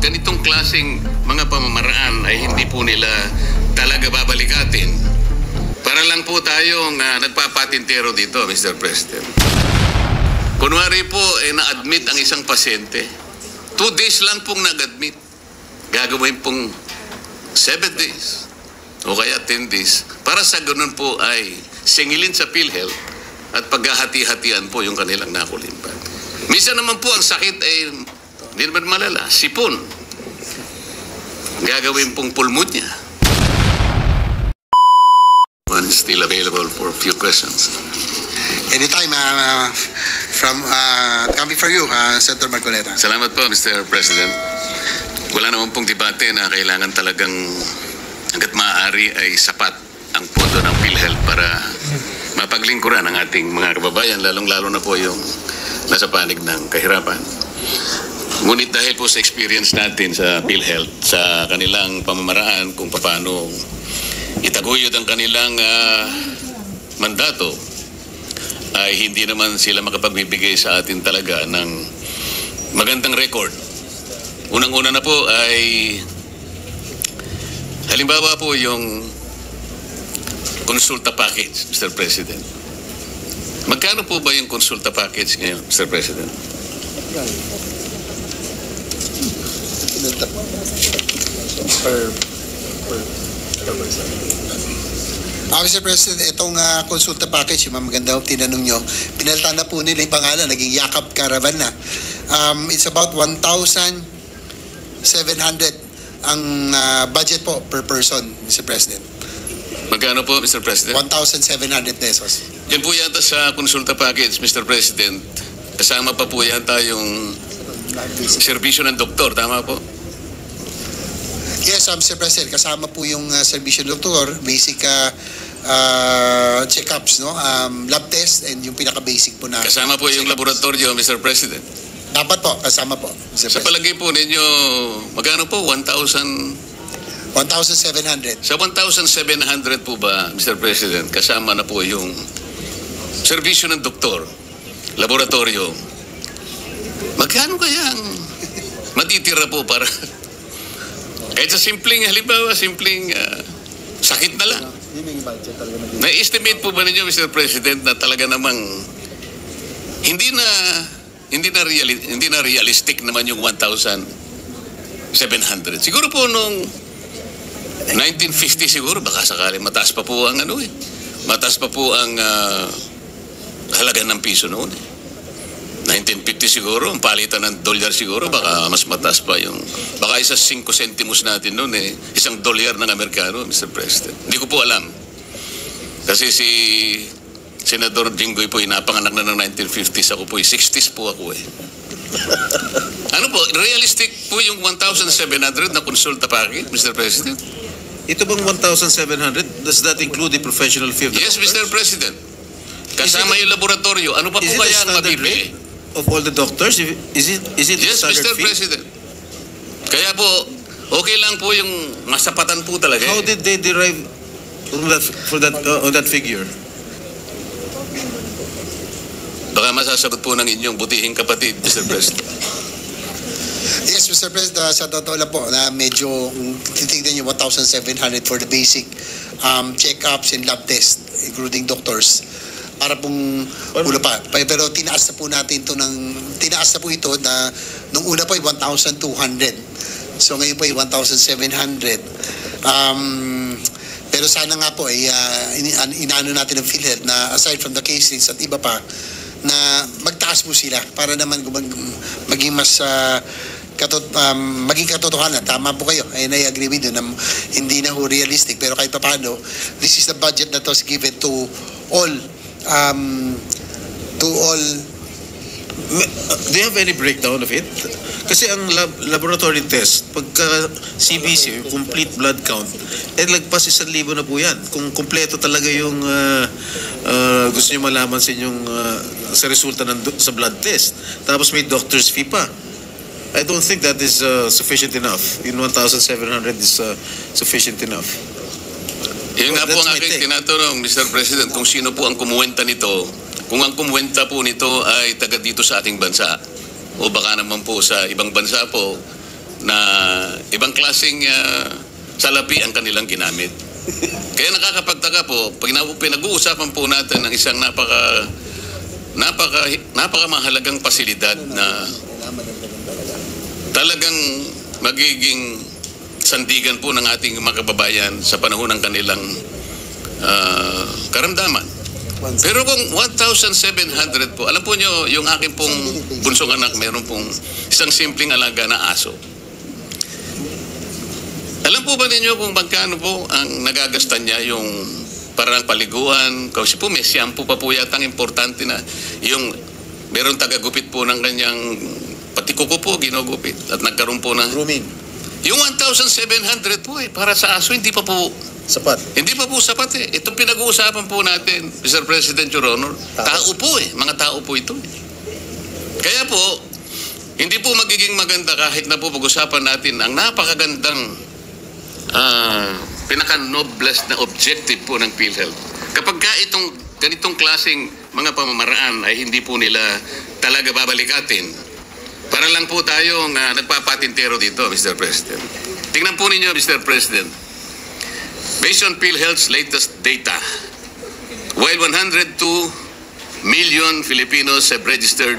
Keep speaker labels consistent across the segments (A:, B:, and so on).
A: ganitong klaseng mga pamamaraan ay hindi po nila talaga babalikatin. Para lang po tayong nagpapatintero dito, Mr. President. Kunwari po, na-admit ang isang pasyente. 2 days lang pong nag-admit. Gagawin pong 7 days o kaya 10 days. Para sa ganun po ay singilin sa PhilHealth at paghahati-hatian po yung kanilang nakulimbat. Minsan naman po ang sakit ay hindi naman malala, sipon. Gagawin pong pulmonya. One is still available for a few questions.
B: Anytime coming for you, Senator Marcoleta.
A: Salamat po, Mr. President. Wala naman pong debate na kailangan talagang hanggat maaari ay sapat ang pondo ng PhilHealth para mapaglingkuran ang ating mga kababayan, lalong-lalo na po yung nasa panig ng kahirapan. Ngunit dahil po sa experience natin sa PhilHealth, sa kanilang pamamaraan kung paano itaguyod ang kanilang mandato, ay hindi naman sila makapagbibigay sa atin talaga ng magandang record. Unang-una na po ay halimbawa po yung konsulta package, Mr. President. Magkano po ba yung konsulta package ngayon, Mr. President?
B: Mr. President, itong konsulta package, maganda ang tinanong nyo. Pinalitan na po nila yung pangalan, naging Yakap Caravan na. It's about 1,700 ang budget po per person, Mr. President.
A: Magkano po, Mr. President?
B: 1,700 pesos.
A: Yan po yata sa konsulta package, Mr. President. Kasama pa po yata yung serbisyo ng doktor, tama po?
B: Yes, Mr. President, kasama po yung serbisyo ng doktor, basic check-ups, no? Lab test, and yung pinaka-basic po na...
A: Kasama po yung laboratorio, Mr. President.
B: Dapat po, kasama po, Mr.
A: Sa
B: President.
A: palagay po ninyo, magkano po?
B: 1,700.
A: Sa 1,700 po ba, Mr. President, kasama na po yung serbisyo ng doktor, laboratorio. Magkano kaya ang matitira po para... Kahit sa simpleng, halimbawa, simpleng sakit na lang. Na-estimate po ba ninyo, Mr. President, na talaga namang hindi na realistic naman yung 1,700. Siguro po nung 1950 siguro, baka sakali mataas pa po ang mataas pa po ang halaga ng piso noon. 1950 siguro, ang palitan ng dolyar siguro, baka mas mataas pa yung, baka isa 5 centimos natin noon isang dolyar ng Amerikano, Mr. President. Hindi ko po alam. Kasi si Senador Jinggoy po, inapanganak na ng 1950s, ako po 60s po ako Ano po, realistic po yung 1,700 na konsulta package, Mr. President?
C: Ito bang 1,700? Does that include the professional fee of the
A: Yes,
C: doctors?
A: Mr. President. Kasama yung laboratorio. Ano pa po kaya ang mabibili?
C: Of all the doctors? Is it
A: Yes,
C: standard
A: Mr.
C: fee?
A: President. Kaya po, okay lang po yung masapatan po talaga.
C: How did they derive on that figure?
A: Baka masasagot po ng inyong butihing kapatid, Mr. President.
B: Yes, Mr. President, sa totoo lang po na medyo titignan nyo 1,700 for the basic check-ups and lab test, including doctors. Para pong una pa. Pero tinaas na po natin ito tinaas na po ito na nung una po ay 1,200. So ngayon po ay 1,700. Pero sana nga po ay inaano natin ng PhilHealth na aside from the cases at iba pa, na magtaas po sila para naman maging mas maging katotohanan. Tama po kayo. I agree with you na hindi na realistic. Pero kahit pa paano, this is the budget that was given to all
C: Do you have any breakdown of it? Kasi ang laboratory test, pagka CBC, complete blood count, lagpas 1,000 na po yan. Kung kompleto talaga yung gusto nyo malaman sa inyong sa resulta sa blood test. Tapos may doctor's fee pa. I don't think that is sufficient enough. Yung 1,700 is sufficient enough.
A: Yun nga po ang aking tinatanong, Mr. President, kung sino po ang kumuwenta nito, kung ang kumuwenta po nito ay taga dito sa ating bansa, o baka naman po sa ibang bansa po, na ibang klaseng salapi ang kanilang ginamit. Kaya nakakapagtaka po, pag pinag-uusapan po natin ng isang napakamahalagang pasilidad na talagang magiging sandigan po ng ating mga kababayan sa panahon ng kanilang karamdaman. Pero kung 1,700 po, alam po nyo, yung aking pong bunsong anak, meron pong isang simpleng alaga na aso. Alam po ba ninyo kung magkano po ang nagagastan niya yung parang paliguan? Kasi po may shampoo pa po yata ang importante na yung meron tagagupit po ng kanyang pati kuko po ginugupit at nagkaroon po ng
C: Grooming.
A: yung 1,700 po para sa aso hindi pa po
C: Sapat.
A: hindi pa po sapat eh. Itong pinag-uusapan po natin, Mr. President, Your Honor, tao po eh. Mga tao po ito. Kaya po, hindi po magiging maganda kahit na po pag-usapan natin ang napakagandang pinaka-noblest na objective po ng PhilHealth. Kapag ka itong ganitong klaseng mga pamamaraan ay hindi po nila talaga babalikatin, para lang po tayong nagpapatintero dito, Mr. President. Tingnan po ninyo, Mr. President. Based on PhilHealth's latest data, while 102 million Filipinos have registered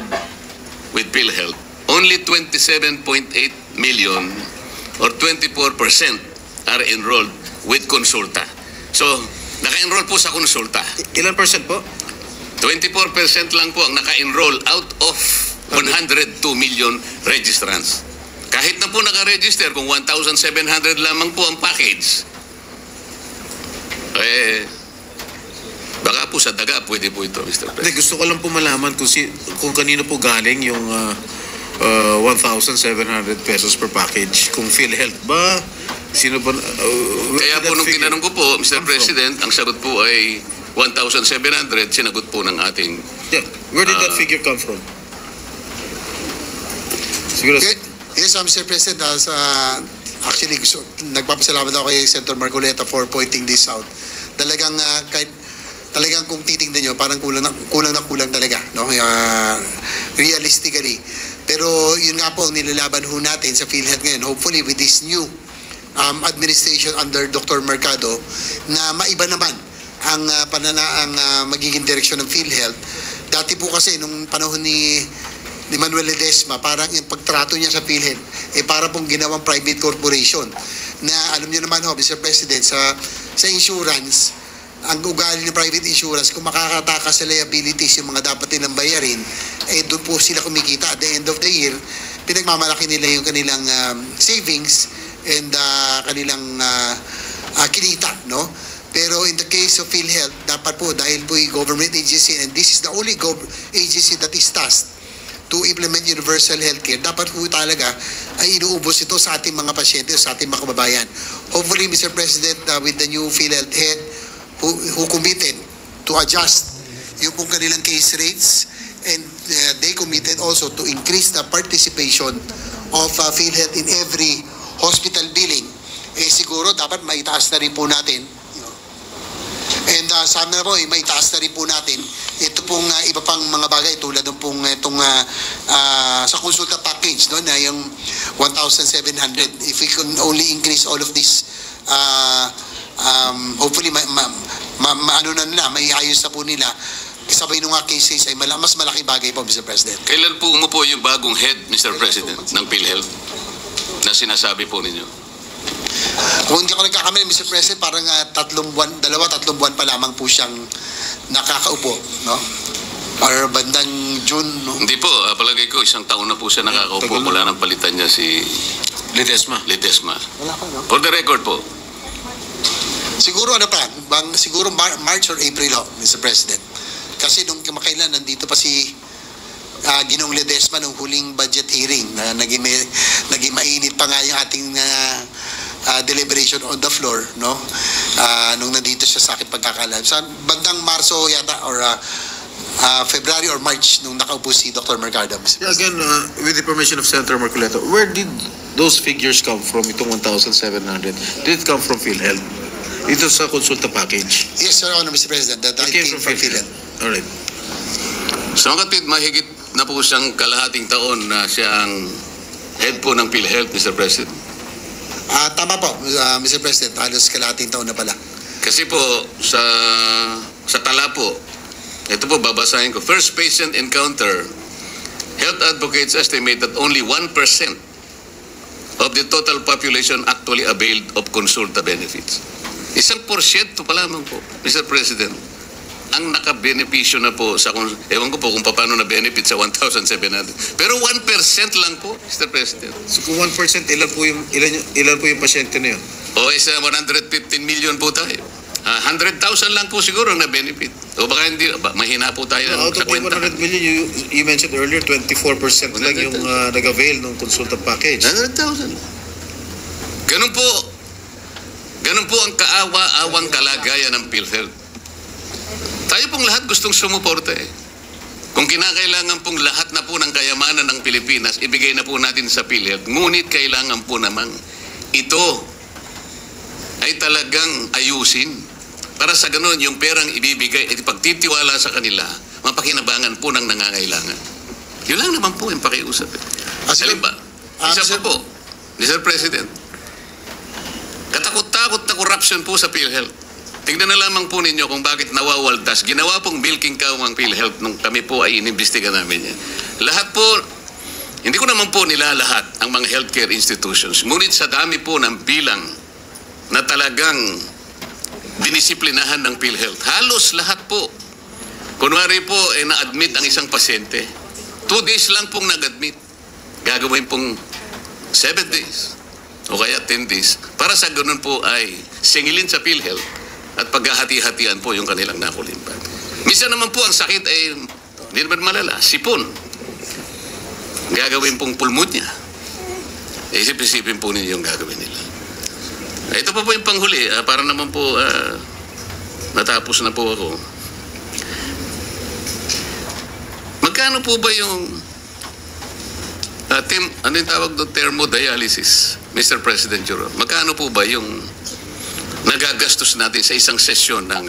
A: with PhilHealth, only 27.8 million or 24% are enrolled with Consulta. So, naka-enroll po sa Consulta.
C: Ilan percent po?
A: 24% lang po ang naka-enroll out of 102 million registrants. Kahit na po naka-register, kung 1,700 lamang po ang package, baka po sa daga pwede po ito, Mr. President.
C: Gusto ko lang po malaman kung kanino po galing yung 1,700 pesos per package. Kung PhilHealth ba? Sino ba?
A: Kaya po nung tinanong ko po, Mr. President, ang sagot po ay 1,700, sinagot po ng ating...
C: Yeah. Where did that figure come from? Siguro...
B: Yes, Mr. President, actually, nagpapasalamat ako kay Senator Marcoleta for pointing this out. Talagang kung titingnan nyo, parang kulang talaga, no? Realistically. Pero yun nga po ang nilalaban ho natin sa PhilHealth ngayon. Hopefully with this new administration under Dr. Mercado, na maiba naman ang magiging direksyon ng PhilHealth. Dati po kasi nung panahon ni Manuel Ledesma, parang yung pagtrato niya sa PhilHealth para pong ginawang private corporation na alam niyo naman ho, Mr. President, sa insurance, ang ugali ng private insurance, kung makakatakas sa liabilities yung mga dapat nilang bayarin, doon po sila kumikita. At the end of the year, pinagmamalaki nila yung kanilang savings and kanilang kinita, no? Pero in the case of PhilHealth, dapat po, dahil po yung government agency, and this is the only agency that is tasked to implement universal healthcare, dapat po talaga ay inuubos ito sa ating mga pasyente, sa ating mga kababayan. Hopefully, Mr. President, with the new PhilHealth head who committed to adjust yung pong kanilang case rates, and they committed also to increase the participation of PhilHealth in every hospital billing, siguro dapat maitaas na rin po natin. And sana po maitaas na rin po natin ito pong iba pang mga bagay tulad ng pong itong sa konsulta package, no, na yung 1,700. If we can only increase all of this, hopefully ano na nila, may ayos na po nila. Sabay nung cases ay mas malaking bagay po, Mr. President.
A: Kailan po umupo yung bagong head, Mr. President, ng PhilHealth na sinasabi po ninyo?
B: Kung hindi ako nagkakamali, Mr. President, parang 3 buwan pa lamang po siyang nakakaupo, no? Or bandang June, no?
A: Hindi po, palagay ko isang taon na po siya nakakaupo mula nang palitan niya si
C: Ledesma.
B: Wala pa, no?
A: For the record po.
B: Siguro siguro March or April, Mr. President. Kasi nung kamakailan, nandito pa si Ginoong Ledesma nung huling budget hearing na naging mainit pa nga yung ating deliberation on the floor, no? Nung nandito siya sa aking pagkakalam. Sa bandang Marso yata or February or March nung nakaupo si Dr. Mercado.
C: Yeah, again, with the permission of Senator Marcoleta, where did those figures come from, itong 1,700? Did it come from PhilHealth? Ito sa konsulta package?
B: Yes, Your Honor, Mr. President. That
C: It came from PhilHealth. Alright.
A: Sa kapit, mahigit na po siyang kalahating taon na siya ang head po ng PhilHealth, Mr. President.
B: Tama po, Mr. President. Halos kalahating taon na pala.
A: Kasi po, sa tala po, ito po babasahin ko. First patient encounter, health advocates estimate that only 1% of the total population actually availed of consulta benefits. 1% pa lamang po, Mr. President, ang nakabenepisyo na po sa, ewan ko po kung paano na benefit sa 1,700. Pero 1% lang po, Mr. President.
C: So kung 1%, ilan po yung pasyente na yun?
A: O isa 115 million po tayo. 100,000 lang po siguro na benefit. O baka hindi, mahina po tayo
C: Out
A: sa
C: of the
A: kwenta.
C: 100 million, you mentioned earlier, 24% lang yung nag-avail ng consulta package.
A: 100,000. Ganun po. Ganun po ang kaawa-awang kalagayan ng PhilHealth. Tayo pong lahat gustong sumuporta eh. Kung kinakailangan pong lahat na po ng kayamanan ng Pilipinas, ibigay na po natin sa PhilHealth. Ngunit kailangan po namang ito ay talagang ayusin. Para sa ganun, yung perang ibibigay, pagtitiwala sa kanila, mapakinabangan po ng nangangailangan. Yun lang naman po yung pakiusap eh. Halimbawa, isa pa po, Mr. President, katakot-takot na corruption po sa PhilHealth. Tingnan na lamang po ninyo kung bakit nawawaldas. Ginawa pong milking cow ang PhilHealth nung kami po ay inimbestiga namin yan. Lahat po, hindi ko naman po nilalahat ang mga healthcare institutions. Ngunit sa dami po ng bilang na talagang dinisiplinahan ng PhilHealth. Halos lahat po. Kunwari po, na-admit ang isang pasyente. 2 days lang pong nag-admit. Gagawin pong 7 days. O kaya 10 days. Para sa ganun po ay singilin sa PhilHealth at paghahati-hatian po yung kanilang nakulimpan. Minsan naman po ang sakit ay hindi naman malala, sipon. Gagawin pong pulmonya. Isip-isipin po ninyo yung gagawin nila. Ito pa po yung panghuli, para naman po natapos na po ako. Magkano po ba yung ano yung tawag doon? Thermodialysis, Mr. President Juro? Magkano po ba yung nagagastos natin sa isang sesyon ng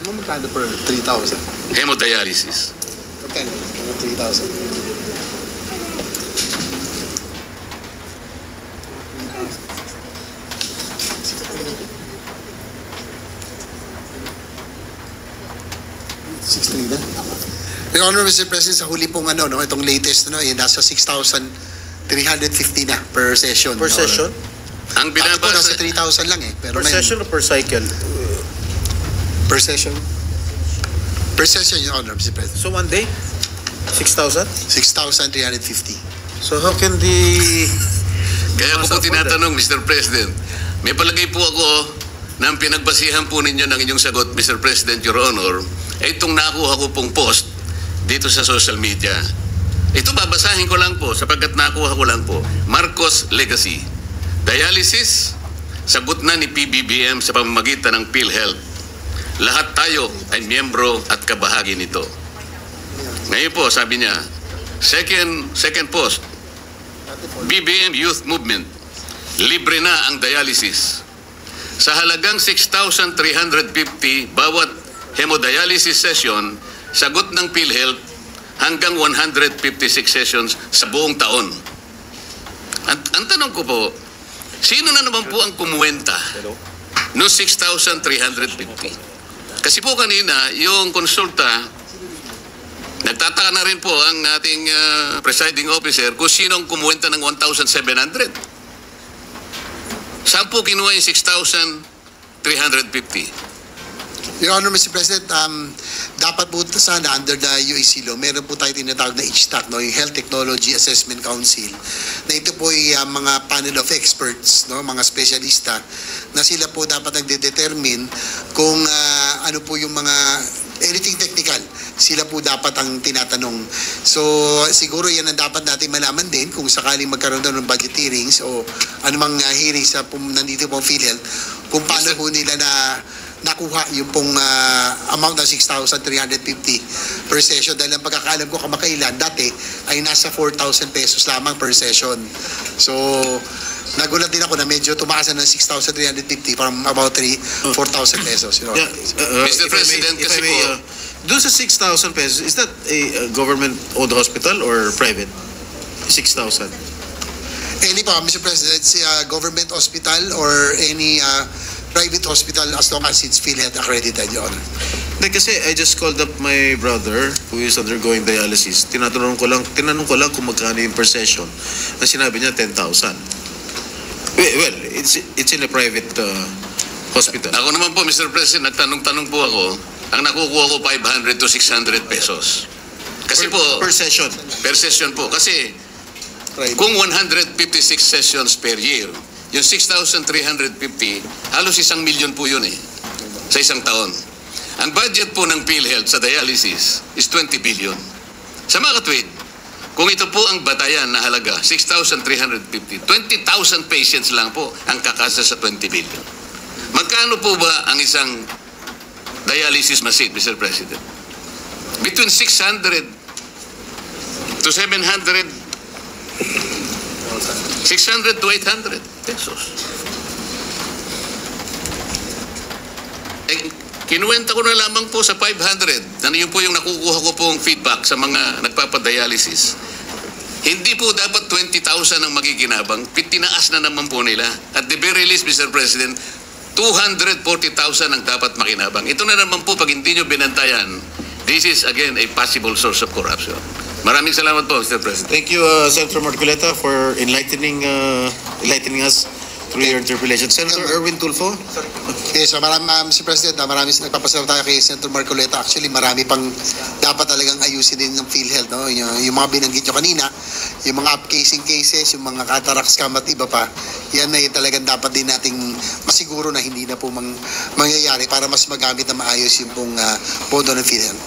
B: Magkano per 3,000?
A: hemodialysis?
B: Okay, 3,000. Your Honor, Mr. President, sa huli pong itong latest, nasa 6,350 na per session.
C: Per session?
A: Ang
B: Dapat po
A: binabasa,
B: nasa 3,000 lang eh. Pero
C: Per session o per cycle?
B: Per session? Per session, Your Honor, Mr. President.
C: So one day? 6,000?
B: 6,350.
C: So how can the...
A: kaya ko po tinatanong, Mr. President, may palagay po ako na ang pinagbasihan po ninyo ng inyong sagot, Mr. President, Your Honor, ay itong nakuha ko pong post dito sa social media. Ito babasahin ko lang po sapagkat nakuha ko lang po. Marcos Legacy. Dialysis, sagot na ni PBBM sa pamamagitan ng PhilHealth. Lahat tayo ay miyembro at kabahagi nito. Ngayon po, sabi niya, second post, BBM Youth Movement, libre na ang dialysis. Sa halagang 6,350 bawat hemodialysis session, sagot ng PhilHealth hanggang 156 sessions sa buong taon. Ang tanong ko po, sino na naman po ang kumuwenta no 6,350? Kasi po kanina, yung konsulta, nagtataka na rin po ang ating presiding officer kung sino ang kumuwenta ng 1,700. Saan po kinuha yung 6,350?
B: Your Honor, Mr. President, dapat po sana under the UAC law, meron po tayo tinatawag na HTAC, yung Health Technology Assessment Council, na ito po ay mga panel of experts, mga spesyalista, na sila po dapat nagde-determine kung ano po yung mga anything technical, sila po dapat ang tinatanong. So, siguro yan ang dapat natin malaman din kung sakaling magkaroon daw ng budget hearings o anumang hearings sa nandito pong PhilHealth, kung paano po nila nakuha yung pong amount na 6,350 per session. Dahil ang pagkakaalam ko kamakailan, dati ay nasa 4,000 pesos lamang per session. So, nagulat din ako na medyo tumaas na ng 6,350 from about 4,000 pesos.
A: Mr. President, kasi po,
C: doon sa 6,000 pesos, is that a government-owned hospital or private? 6,000?
B: Any pa, Mr. President, government hospital or any private hospital as long as it's PhilHealth accredited, Your Honor.
C: Hindi, kasi I just called up my brother who is undergoing dialysis. Tinanong ko lang kung magkano yung per session. Ang sinabi niya 10,000. Well, it's in a private hospital.
A: Ako naman po, Mr. President, nagtanong-tanong po ako, ang nakukuha ko 500 to 600 pesos. Kasi po,
C: Per session.
A: per session po. Kasi
B: Private.
A: kung 156 sessions per year, yung 6,350, halos 1,000,000 po yun sa isang taon. Ang budget po ng PhilHealth sa dialysis is 20 billion. Sa mga katwid, kung ito po ang batayan na halaga, 6,350, 20,000 patients lang po ang kakasa sa 20 billion. Magkano po ba ang isang dialysis machine, Mr. President? Between 600 to 700, 600 to 800 pesos. Kinuwenta ko na lamang po sa 500. Ano yun po yung nakukuha ko pong feedback sa mga nagpapadialysis. Hindi po dapat 20,000 ang magiginabang. Tinaas na naman po nila. At the very least, Mr. President, 240,000 ang dapat makinabang. Ito na naman po, pag hindi nyo binantayan, this is again a possible source of corruption. Maraming salamat po, Mr. President.
C: Thank you, Senator Marcoleta, for enlightening us through your interpellation. Senator Erwin Tulfo?
B: Yes, Mr. President, maraming nagpapasalamat tayo kay Senator Marcoleta. Actually, marami pang dapat talagang ayusin din ng PhilHealth. No? Yung mga binanggit nyo kanina, yung mga upcasing cases, yung mga cataract scam at iba pa, yan na talagang dapat din nating masiguro na hindi na po mangyayari para mas magamit na maayos yung pong pondo ng PhilHealth.